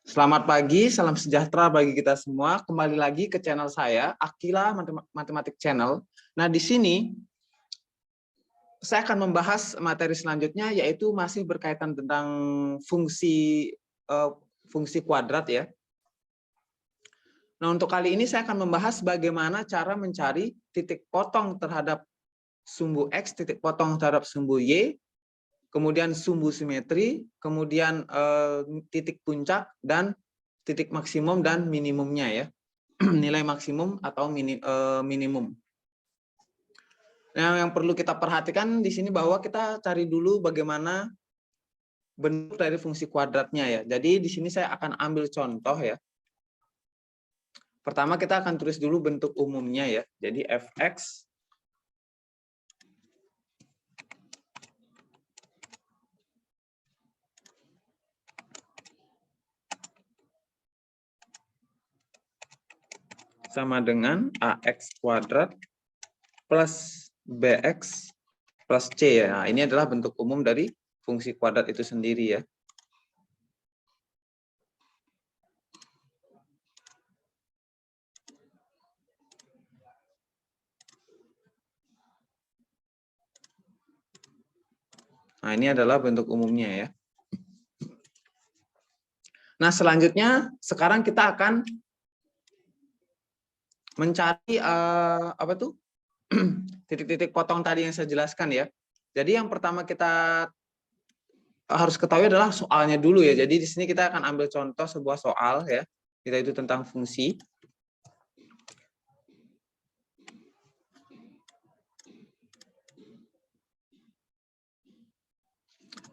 Selamat pagi, salam sejahtera bagi kita semua. Kembali lagi ke channel saya, Akila Matematik Channel. Nah, di sini saya akan membahas materi selanjutnya, yaitu masih berkaitan tentang fungsi fungsi kuadrat ya. Nah, untuk kali ini saya akan membahas bagaimana cara mencari titik potong terhadap sumbu X, titik potong terhadap sumbu Y, kemudian sumbu simetri, kemudian titik puncak, dan titik maksimum dan minimumnya ya. Nilai maksimum atau minimum. Nah, yang perlu kita perhatikan di sini bahwa kita cari dulu bagaimana bentuk dari fungsi kuadratnya ya. Jadi di sini saya akan ambil contoh ya. Pertama kita akan tulis dulu bentuk umumnya ya. Jadi fx sama dengan ax kuadrat plus bx plus c ya. Nah, ini adalah bentuk umum dari fungsi kuadrat itu sendiri ya. Nah, ini adalah bentuk umumnya ya. Nah, selanjutnya sekarang kita akan mencari apa tuh? Titik-titik potong tadi yang saya jelaskan ya. Jadi yang pertama kita harus ketahui adalah soalnya dulu ya. Jadi di sini kita akan ambil contoh sebuah soal ya. Kita itu tentang fungsi.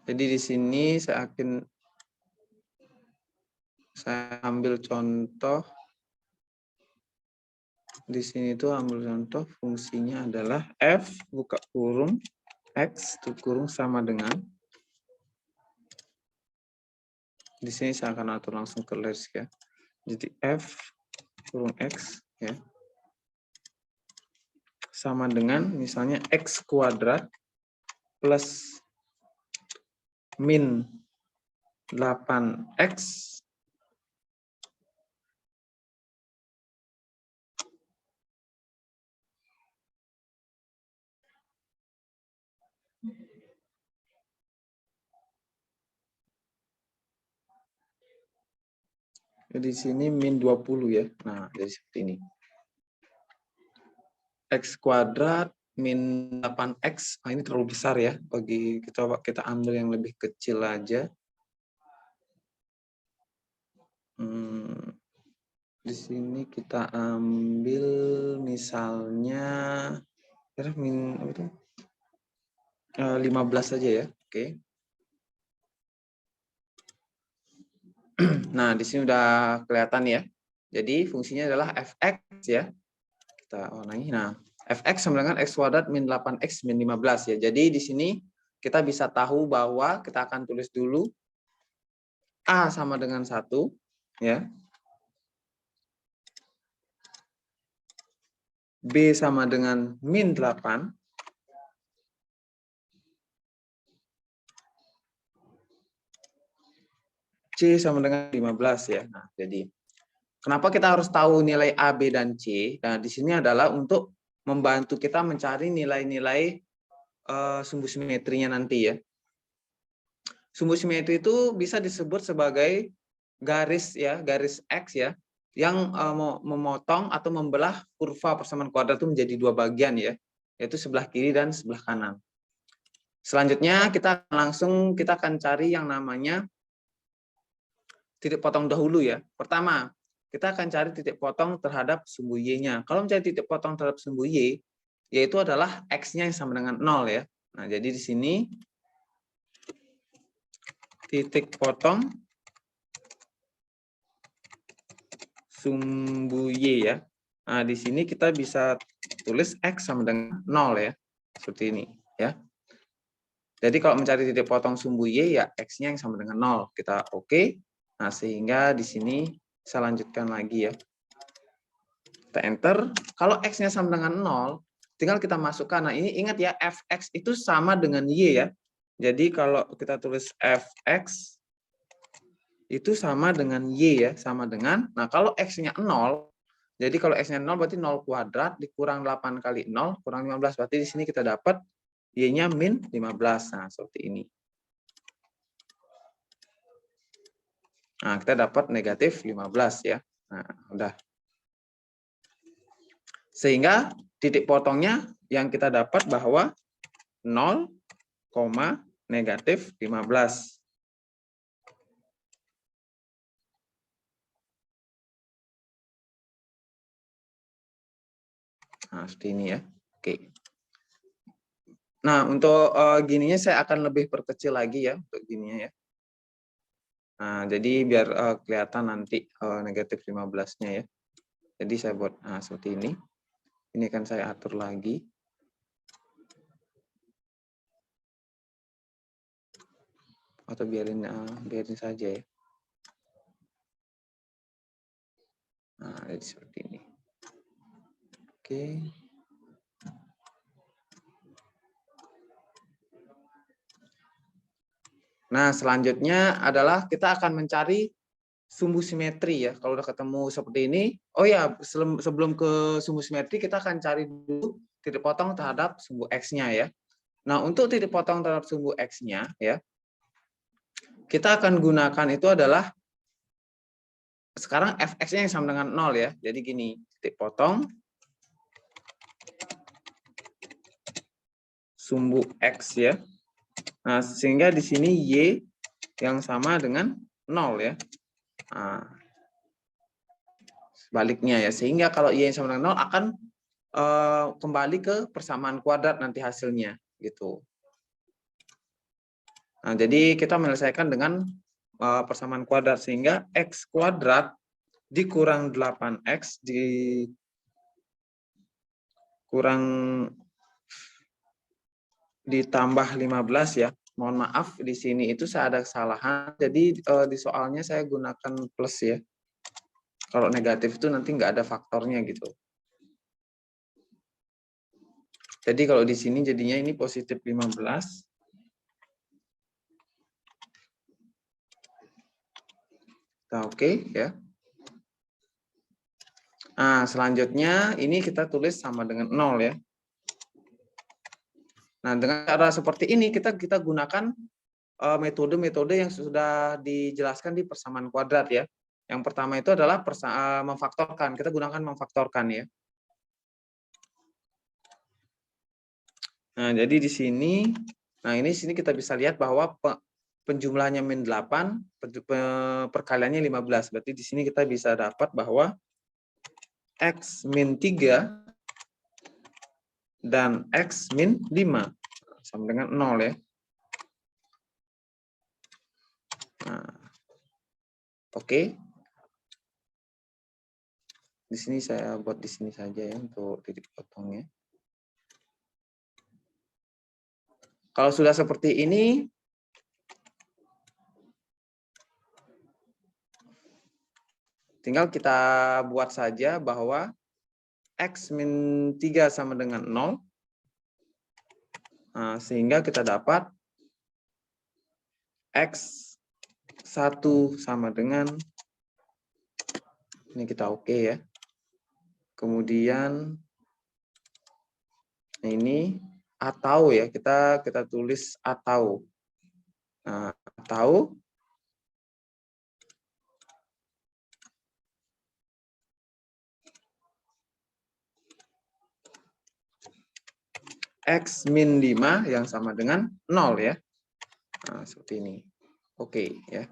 Jadi di sini saya ambil contoh. Di sini tuh ambil contoh fungsinya adalah f buka kurung x tutup kurung sama dengan, di sini saya akan atur langsung ke list ya. Jadi f kurung x ya sama dengan misalnya x kuadrat plus min 8x di sini min 20 ya. Nah, jadi seperti ini. X kuadrat min 8x. Nah, ini terlalu besar ya. Bagi kita ambil yang lebih kecil aja. Di sini kita ambil misalnya min apa itu? 15 saja ya. Oke. Nah, di sini udah kelihatan ya. Jadi fungsinya adalah fx ya. Kita warnai. Nah, fx sama dengan x kuadrat min 8x min 15 ya. Jadi di sini kita bisa tahu bahwa kita akan tulis dulu a sama dengan 1 ya. B sama dengan min 8. C sama dengan 15 ya. Nah, jadi kenapa kita harus tahu nilai A, B, dan C? Nah, di sini adalah untuk membantu kita mencari nilai-nilai sumbu simetrinya nanti ya. Sumbu simetri itu bisa disebut sebagai garis ya, garis X ya, yang memotong atau membelah kurva persamaan kuadrat itu menjadi dua bagian ya, yaitu sebelah kiri dan sebelah kanan. Selanjutnya kita akan cari yang namanya titik potong dahulu ya. Pertama, kita akan cari titik potong terhadap sumbu Y-nya. Kalau mencari titik potong terhadap sumbu Y, yaitu adalah X-nya yang sama dengan 0 ya. Nah, jadi di sini titik potong sumbu Y ya. Nah, di sini kita bisa tulis X sama dengan 0 ya. Seperti ini ya. Jadi kalau mencari titik potong sumbu Y ya X-nya yang sama dengan 0. Kita oke. Nah, sehingga di sini saya lanjutkan lagi ya. Kita enter. Kalau X-nya sama dengan 0, tinggal kita masukkan. Nah, ini ingat ya, Fx itu sama dengan Y ya. Jadi kalau kita tulis Fx itu sama dengan Y ya, sama dengan, nah kalau X-nya 0, jadi kalau X-nya 0 berarti 0 kuadrat dikurang 8 kali 0, kurang 15, berarti di sini kita dapat Y-nya min 15, nah seperti ini. Nah, kita dapat negatif 15 ya, nah udah. Sehingga titik potongnya yang kita dapat bahwa 0, negatif 15. Nah, seperti ini ya. Oke. Nah, untuk gininya saya akan lebih perkecil lagi ya untuk gininya ya. Nah, jadi biar kelihatan nanti negatif 15-nya ya. Jadi saya buat seperti ini. Ini kan saya atur lagi. Atau biarin saja ya. Nah, jadi seperti ini. Oke. Nah, selanjutnya adalah kita akan mencari sumbu simetri ya. Kalau udah ketemu seperti ini, oh ya, sebelum ke sumbu simetri kita akan cari dulu titik potong terhadap sumbu X-nya ya. Nah, untuk titik potong terhadap sumbu X-nya ya, kita akan gunakan itu adalah sekarang fx-nya yang sama dengan 0 ya. Jadi gini, titik potong sumbu X ya. Nah, sehingga di sini Y yang sama dengan 0 ya. Nah, sebaliknya ya. Sehingga kalau Y yang sama dengan 0 akan kembali ke persamaan kuadrat nanti hasilnya gitu. Nah, jadi kita menyelesaikan dengan persamaan kuadrat sehingga X kuadrat dikurang 8X dikurang ditambah 15 ya. Mohon maaf di sini itu saya ada kesalahan. Jadi di soalnya saya gunakan plus ya. Kalau negatif itu nanti nggak ada faktornya gitu. Jadi kalau di sini jadinya ini positif 15. Nah, oke ya. Nah, selanjutnya ini kita tulis sama dengan 0 ya. Nah, dengan cara seperti ini kita gunakan metode-metode yang sudah dijelaskan di persamaan kuadrat ya. Yang pertama itu adalah memfaktorkan. Kita gunakan memfaktorkan ya. Nah, jadi di sini, nah ini sini kita bisa lihat bahwa penjumlahnya min 8, perkaliannya 15. Berarti di sini kita bisa dapat bahwa X min 3 dan X min 5 sama dengan 0 ya. Nah, oke. Di sini saya buat di sini saja ya untuk titik potongnya. Kalau sudah seperti ini, tinggal kita buat saja bahwa X min 3 sama dengan 0. Nah, sehingga kita dapat X1 sama dengan, ini kita oke ya. Kemudian ini atau ya, kita tulis atau. Nah, atau X min 5 yang sama dengan 0 ya. Nah, seperti ini. Oke ya.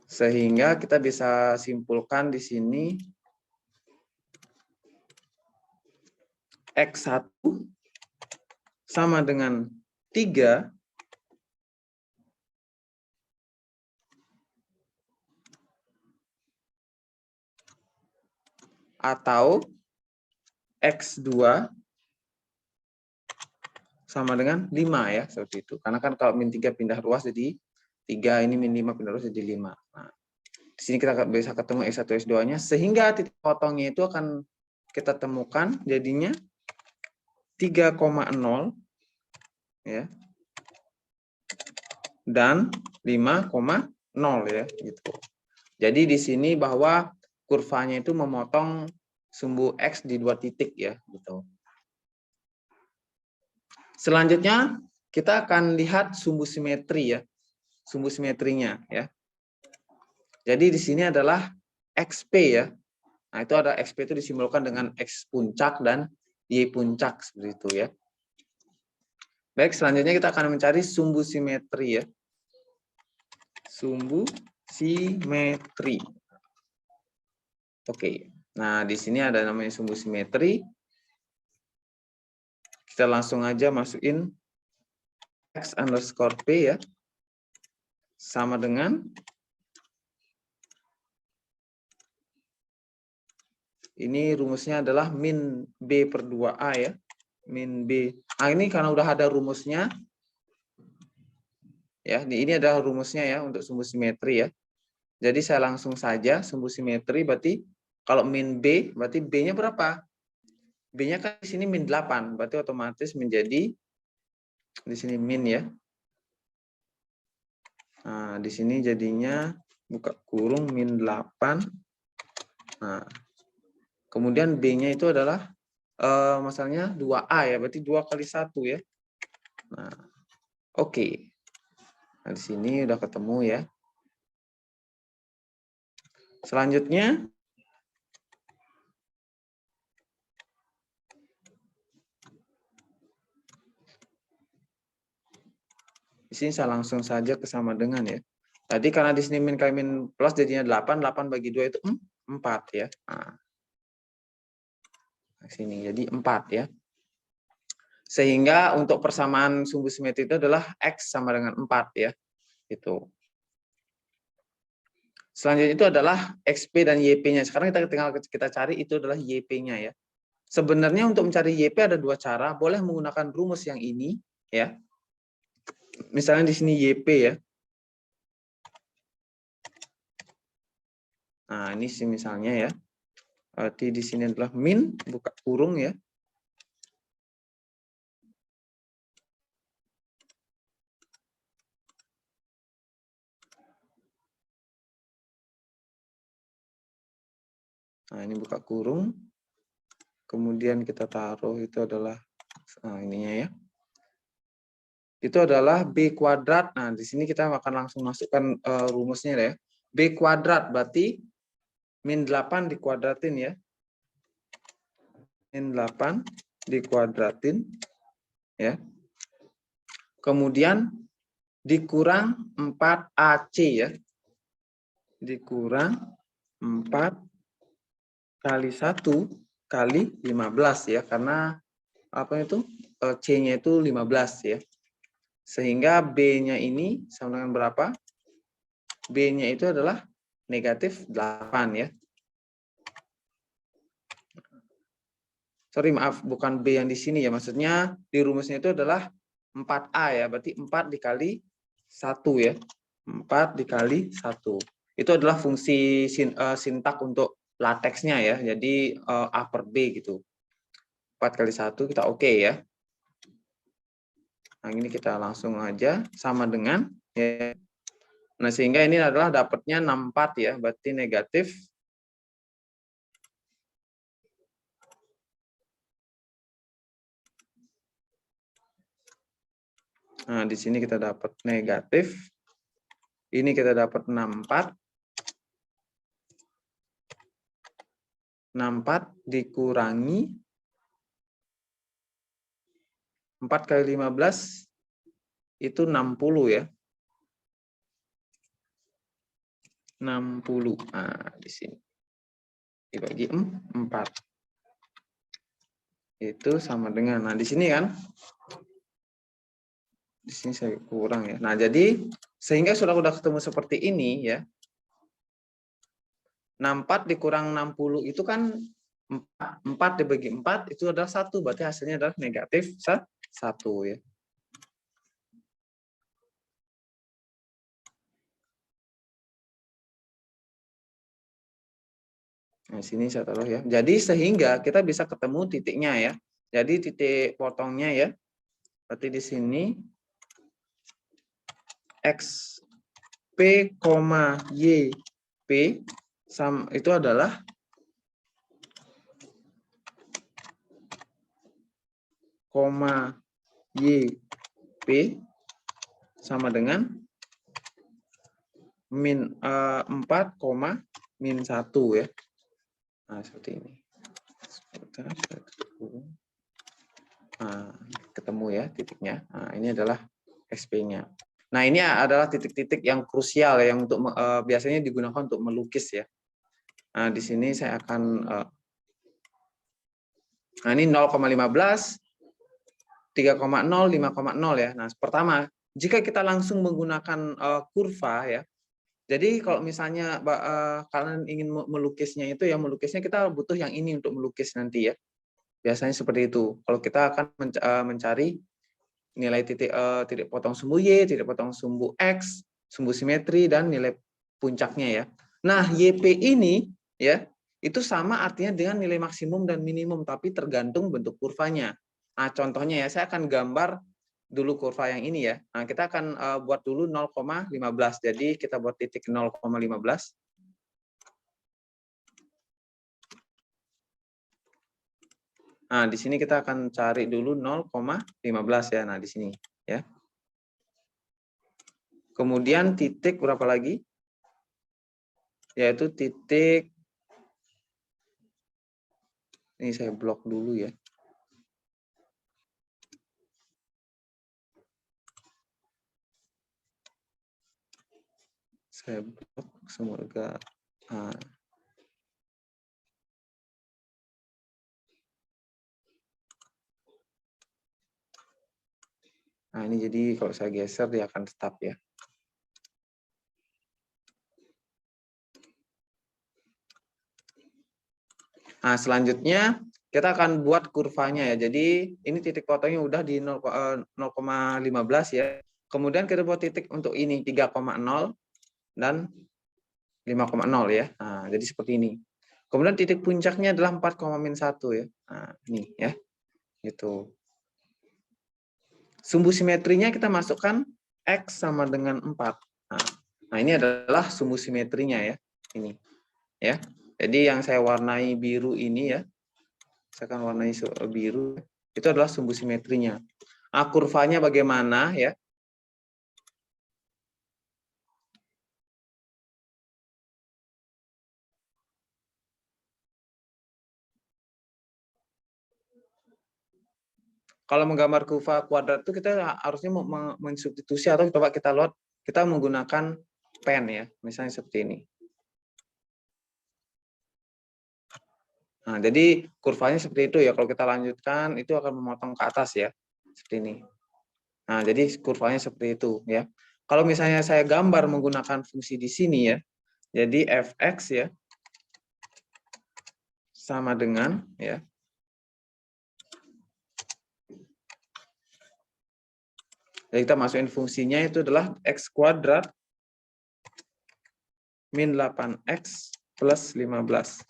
Sehingga kita bisa simpulkan di sini X1 sama dengan 3 atau X2 sama dengan 5 ya, seperti itu. Karena kan kalau min 3 pindah ruas jadi 3, ini min 5 pindah ruas jadi 5. Nah, di sini kita bisa ketemu X1, X2-nya, sehingga titik potongnya itu akan kita temukan jadinya 3,0 ya. Dan 5,0 ya gitu. Jadi di sini bahwa kurvanya itu memotong sumbu X di 2 titik ya gitu. Selanjutnya kita akan lihat sumbu simetri ya. Sumbu simetrinya ya. Jadi di sini adalah XP ya. Nah, itu ada XP itu disimbolkan dengan X puncak dan Y puncak seperti itu ya. Baik, selanjutnya kita akan mencari sumbu simetri ya. Sumbu simetri. Oke. Nah, di sini ada namanya sumbu simetri. Kita langsung aja masukin X underscore P ya. Sama dengan ini rumusnya adalah min B per 2A ya. Min B. Nah, ini karena udah ada rumusnya. Ya, ini adalah rumusnya ya untuk sumbu simetri ya. Jadi saya langsung saja sumbu simetri berarti kalau min B berarti B-nya berapa? B-nya kan di sini min 8, berarti otomatis menjadi di sini min ya. Nah, di sini jadinya buka kurung min 8. Nah, kemudian B-nya itu adalah masalahnya 2A ya, berarti 2 kali 1 ya. Nah, oke. Nah, di sini udah ketemu ya. Selanjutnya di sini saya langsung saja ke sama dengan ya. Tadi karena di sini min kali min plus jadinya 8, 8 bagi 2 itu 4 ya. Nah, sini jadi 4 ya. Sehingga untuk persamaan sumbu simetri itu adalah X sama dengan 4 ya. Itu. Selanjutnya itu adalah XP dan YP-nya. Sekarang kita tinggal kita cari itu adalah YP-nya ya. Sebenarnya untuk mencari YP ada 2 cara. Boleh menggunakan rumus yang ini ya. Misalnya di sini YP ya. Nah, ini sih misalnya ya. Berarti di sini adalah min buka kurung ya. Nah, ini buka kurung. Kemudian kita taruh itu adalah ininya ya. Itu adalah B kuadrat. Nah, di sini kita akan langsung masukkan rumusnya ya. B kuadrat berarti min 8 dikuadratin ya. Min 8 dikuadratin ya. Kemudian dikurang 4AC ya. Dikurang 4 kali 1 kali 15 ya. Karena apa itu? C-nya itu 15 ya. Sehingga B-nya ini sama dengan berapa? B-nya itu adalah negatif 8 ya. Sorry, maaf, bukan B yang di sini ya. Maksudnya di rumusnya itu adalah 4A ya. Berarti 4 dikali 1 ya. 4 dikali 1. Itu adalah fungsi sintak untuk lateksnya ya. Jadi A per B gitu. 4 kali 1 kita oke ya. Nah, ini kita langsung aja sama dengan ya. Nah, sehingga ini adalah dapatnya 64 ya. Berarti negatif. Nah, di sini kita dapat negatif. Ini kita dapat 64. 64 dikurangi 4 kali 15 itu 60 ya. 60. Nah, di sini. Dibagi 4. Itu sama dengan, nah di sini kan. Di sini saya kurang ya. Nah, jadi sehingga sudah ketemu seperti ini ya. 64 dikurang 60 itu kan 4 dibagi 4 itu adalah 1, berarti hasilnya adalah negatif 1 ya. Nah, sini saya taruh ya. Jadi sehingga kita bisa ketemu titiknya ya. Jadi titik potongnya ya. Berarti di sini X P, Y, P itu adalah Y, P sama dengan min 4, min 1 ya. Nah, seperti ini. Nah, ketemu ya titiknya. Nah, ini adalah XP-nya. Nah, ini adalah titik-titik yang krusial ya, yang untuk biasanya digunakan untuk melukis ya. Nah, di sini saya akan nah ini 0,15, 3,0, 5,0 ya. Nah, pertama, jika kita langsung menggunakan kurva ya. Jadi kalau misalnya kalian ingin melukisnya itu ya, melukisnya kita butuh yang ini untuk melukis nanti ya. Biasanya seperti itu. Kalau kita akan mencari nilai titik potong sumbu Y, titik potong sumbu X, sumbu simetri, dan nilai puncaknya ya. Nah, YP ini ya, itu sama artinya dengan nilai maksimum dan minimum, tapi tergantung bentuk kurvanya. Nah, contohnya ya, saya akan gambar dulu kurva yang ini ya. Nah, kita akan buat dulu 0,15. Jadi kita buat titik 0,15. Nah, di sini kita akan cari dulu 0,15 ya. Nah, di sini ya. Kemudian titik berapa lagi? Yaitu titik, ini saya blok dulu ya. Saya blok, semoga nah ini jadi kalau saya geser dia akan tetap ya. Nah, selanjutnya kita akan buat kurvanya ya. Jadi ini titik potongnya udah di 0,15 ya. Kemudian kita buat titik untuk ini 3,0 dan 5,0 ya. Nah, jadi seperti ini. Kemudian titik puncaknya adalah 4,-1 ya. Nah, ini ya. Gitu. Sumbu simetrinya kita masukkan X sama dengan 4. Nah, ini adalah sumbu simetrinya ya. Ini. Ya. Jadi yang saya warnai biru ini ya. Saya akan warnai biru. Itu adalah sumbu simetrinya. Nah, kurvanya bagaimana ya? Kalau menggambar kurva kuadrat itu kita harusnya mensubstitusi atau coba kita load, kita menggunakan pen ya, misalnya seperti ini. Nah, jadi kurvanya seperti itu ya. Kalau kita lanjutkan itu akan memotong ke atas ya, seperti ini. Nah, jadi kurvanya seperti itu ya. Kalau misalnya saya gambar menggunakan fungsi di sini ya, jadi fx ya sama dengan ya. Jadi kita masukin fungsinya itu adalah x kuadrat min 8x plus 15.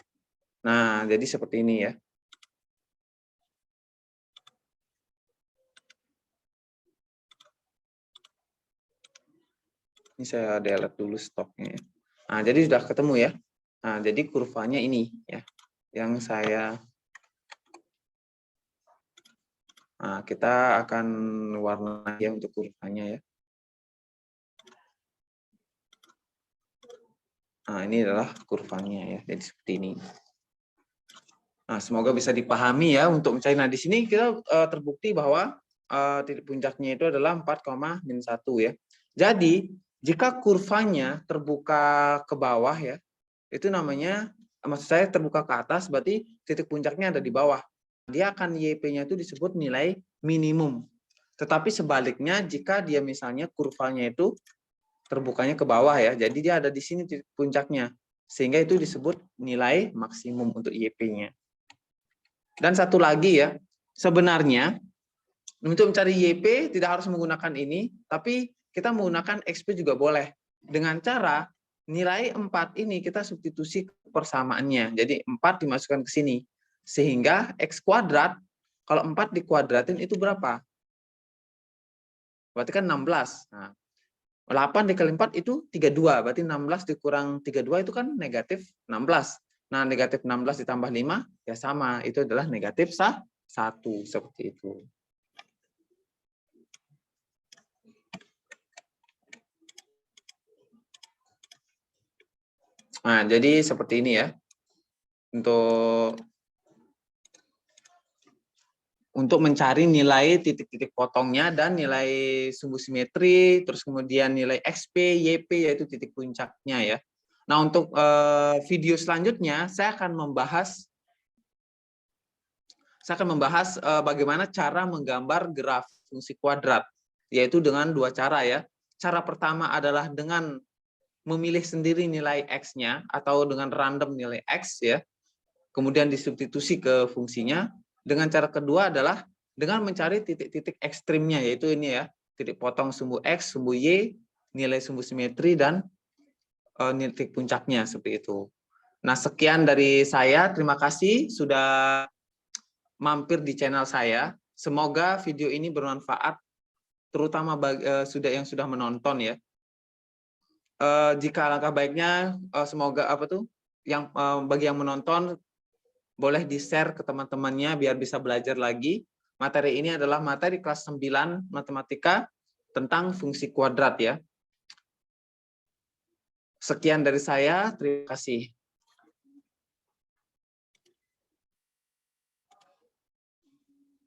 Nah, jadi seperti ini ya. Ini saya delete dulu stoknya. Nah, jadi sudah ketemu ya. Nah, jadi kurvanya ini ya. Yang saya kita akan warnai ya untuk kurvanya ya. Nah, ini adalah kurvanya ya. Jadi seperti ini. Nah, semoga bisa dipahami ya untuk mencari. Nah, di sini kita terbukti bahwa titik puncaknya itu adalah 4,-1 ya. Jadi, jika kurvanya terbuka ke bawah ya, itu namanya, maksud saya terbuka ke atas, berarti titik puncaknya ada di bawah. Dia akan YP-nya itu disebut nilai minimum. Tetapi sebaliknya, jika dia misalnya kurvanya itu terbukanya ke bawah ya, jadi dia ada di sini titik puncaknya. Sehingga itu disebut nilai maksimum untuk YP-nya. Dan satu lagi ya, sebenarnya untuk mencari YP tidak harus menggunakan ini, tapi kita menggunakan XP juga boleh. Dengan cara nilai 4 ini kita substitusi persamaannya. Jadi 4 dimasukkan ke sini. Sehingga X kuadrat, kalau 4 dikuadratin itu berapa? Berarti kan 16. Nah, 8 dikali 4 itu 32, berarti 16 dikurang 32 itu kan negatif 16. Nah, negatif 16 ditambah 5, ya sama, itu adalah negatif 1, seperti itu. Nah, jadi seperti ini ya. Untuk mencari nilai titik-titik potongnya dan nilai sumbu simetri, terus kemudian nilai XP, YP, yaitu titik puncaknya ya. Nah, untuk video selanjutnya, saya akan membahas bagaimana cara menggambar graf fungsi kuadrat, yaitu dengan 2 cara ya. Cara pertama adalah dengan memilih sendiri nilai X-nya, atau dengan random nilai X ya, kemudian disubstitusi ke fungsinya. Dengan cara kedua adalah dengan mencari titik-titik ekstrimnya, yaitu ini ya, titik potong sumbu X, sumbu Y, nilai sumbu simetri, dan titik puncaknya, seperti itu. Nah, sekian dari saya. Terima kasih sudah mampir di channel saya. Semoga video ini bermanfaat, terutama bagi yang sudah menonton ya. Jika alangkah baiknya, semoga bagi yang menonton, boleh di-share ke teman-temannya biar bisa belajar lagi. Materi ini adalah materi kelas 9 matematika tentang fungsi kuadrat ya. Sekian dari saya, terima kasih.